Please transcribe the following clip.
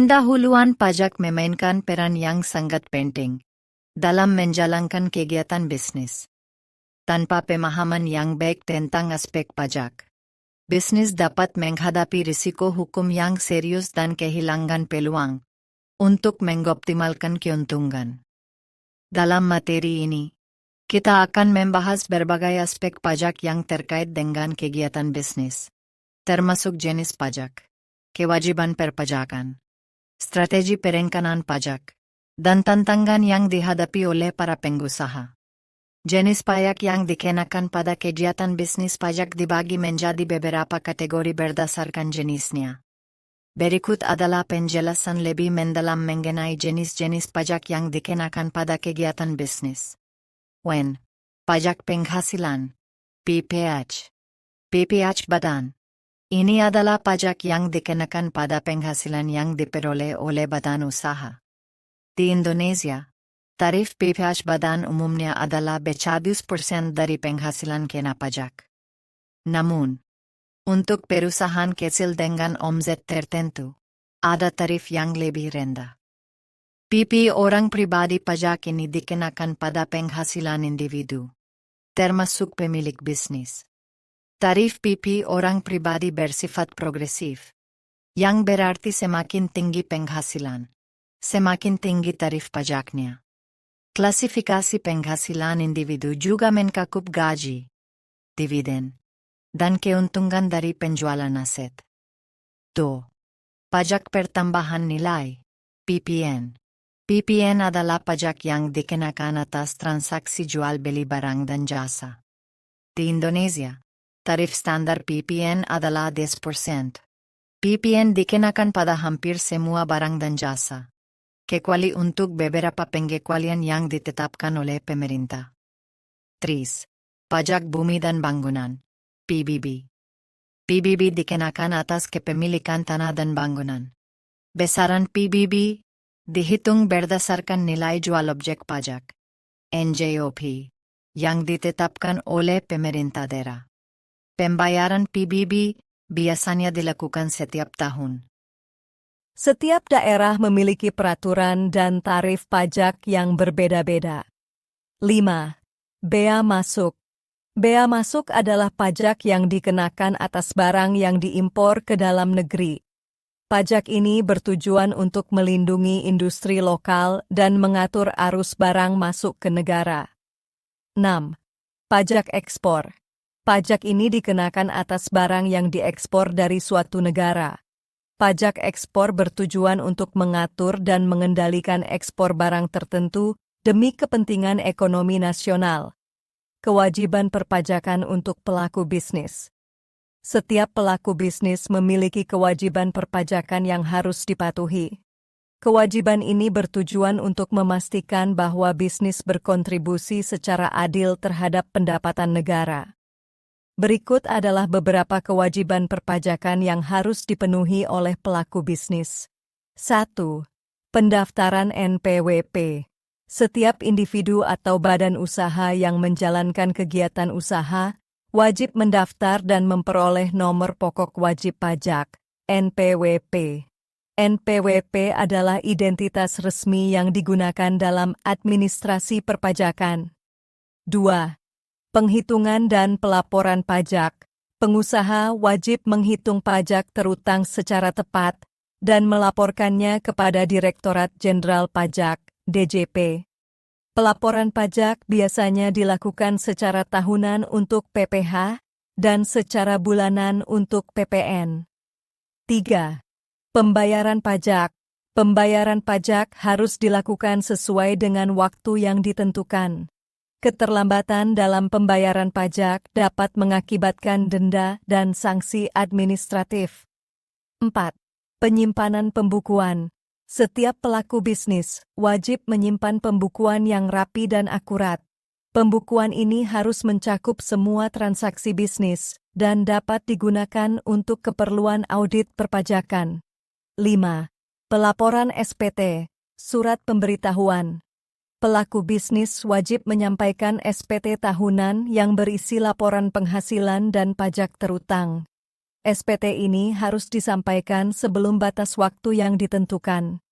Pendahuluan pajak memainkan peran yang sangat penting dalam menjalankan kegiatan bisnis. Tanpa pemahaman yang baik tentang aspek pajak, bisnis dapat menghadapi risiko hukum yang serius dan kehilangan peluang untuk mengoptimalkan keuntungan. Dalam materi ini, kita akan membahas berbagai aspek pajak yang terkait dengan kegiatan bisnis, termasuk jenis pajak, kewajiban perpajakan, strategi perencanaan pajak, dan tantangan yang dihadapi oleh para pengusaha. Jenis pajak yang dikenakan pada kegiatan bisnis pajak dibagi menjadi beberapa kategori berdasarkan jenisnya. Berikut adalah penjelasan lebih mendalam mengenai jenis-jenis pajak yang dikenakan pada kegiatan bisnis. 1. Pajak penghasilan, PPH. PPH badan. Ini adalah pajak yang dikenakan pada penghasilan yang diperoleh oleh badan usaha. Di Indonesia, tarif PPH badan umumnya adalah 100% dari penghasilan kena pajak. Namun, untuk perusahaan kecil dengan omset tertentu, ada tarif yang lebih rendah. PP orang pribadi pajak ini dikenakan pada penghasilan individu, termasuk pemilik bisnis. Tarif PP orang pribadi bersifat progresif, yang berarti semakin tinggi penghasilan, semakin tinggi tarif pajaknya. Klasifikasi penghasilan individu juga mencakup gaji, dividen, dan keuntungan dari penjualan aset. 2. Pajak pertambahan nilai, PPN. PPN adalah pajak yang dikenakan atas transaksi jual beli barang dan jasa. Di Indonesia, tarif standar PPN adalah 10%. PPN dikenakan pada hampir semua barang dan jasa, kecuali untuk beberapa pengecualian yang ditetapkan oleh pemerintah. 3. Pajak bumi dan bangunan, PBB. PBB dikenakan atas kepemilikan tanah dan bangunan. Besaran PBB dihitung berdasarkan nilai jual objek pajak, NJOP, yang ditetapkan oleh pemerintah daerah. Pembayaran PBB biasanya dilakukan setiap tahun. Setiap daerah memiliki peraturan dan tarif pajak yang berbeda-beda. 5. Bea masuk. Bea masuk adalah pajak yang dikenakan atas barang yang diimpor ke dalam negeri. Pajak ini bertujuan untuk melindungi industri lokal dan mengatur arus barang masuk ke negara. 6. Pajak ekspor. Pajak ini dikenakan atas barang yang diekspor dari suatu negara. Pajak ekspor bertujuan untuk mengatur dan mengendalikan ekspor barang tertentu demi kepentingan ekonomi nasional. Kewajiban perpajakan untuk pelaku bisnis. Setiap pelaku bisnis memiliki kewajiban perpajakan yang harus dipatuhi. Kewajiban ini bertujuan untuk memastikan bahwa bisnis berkontribusi secara adil terhadap pendapatan negara. Berikut adalah beberapa kewajiban perpajakan yang harus dipenuhi oleh pelaku bisnis. 1. Pendaftaran NPWP. Setiap individu atau badan usaha yang menjalankan kegiatan usaha wajib mendaftar dan memperoleh nomor pokok wajib pajak, NPWP. NPWP adalah identitas resmi yang digunakan dalam administrasi perpajakan. 2. Penghitungan dan pelaporan pajak. Pengusaha wajib menghitung pajak terutang secara tepat dan melaporkannya kepada Direktorat Jenderal Pajak, DJP. Pelaporan pajak biasanya dilakukan secara tahunan untuk PPH dan secara bulanan untuk PPN. 3. Pembayaran pajak. Pembayaran pajak harus dilakukan sesuai dengan waktu yang ditentukan. Keterlambatan dalam pembayaran pajak dapat mengakibatkan denda dan sanksi administratif. 4. Penyimpanan pembukuan. Setiap pelaku bisnis wajib menyimpan pembukuan yang rapi dan akurat. Pembukuan ini harus mencakup semua transaksi bisnis dan dapat digunakan untuk keperluan audit perpajakan. 5. Pelaporan SPT, surat pemberitahuan. Pelaku bisnis wajib menyampaikan SPT tahunan yang berisi laporan penghasilan dan pajak terutang. SPT ini harus disampaikan sebelum batas waktu yang ditentukan.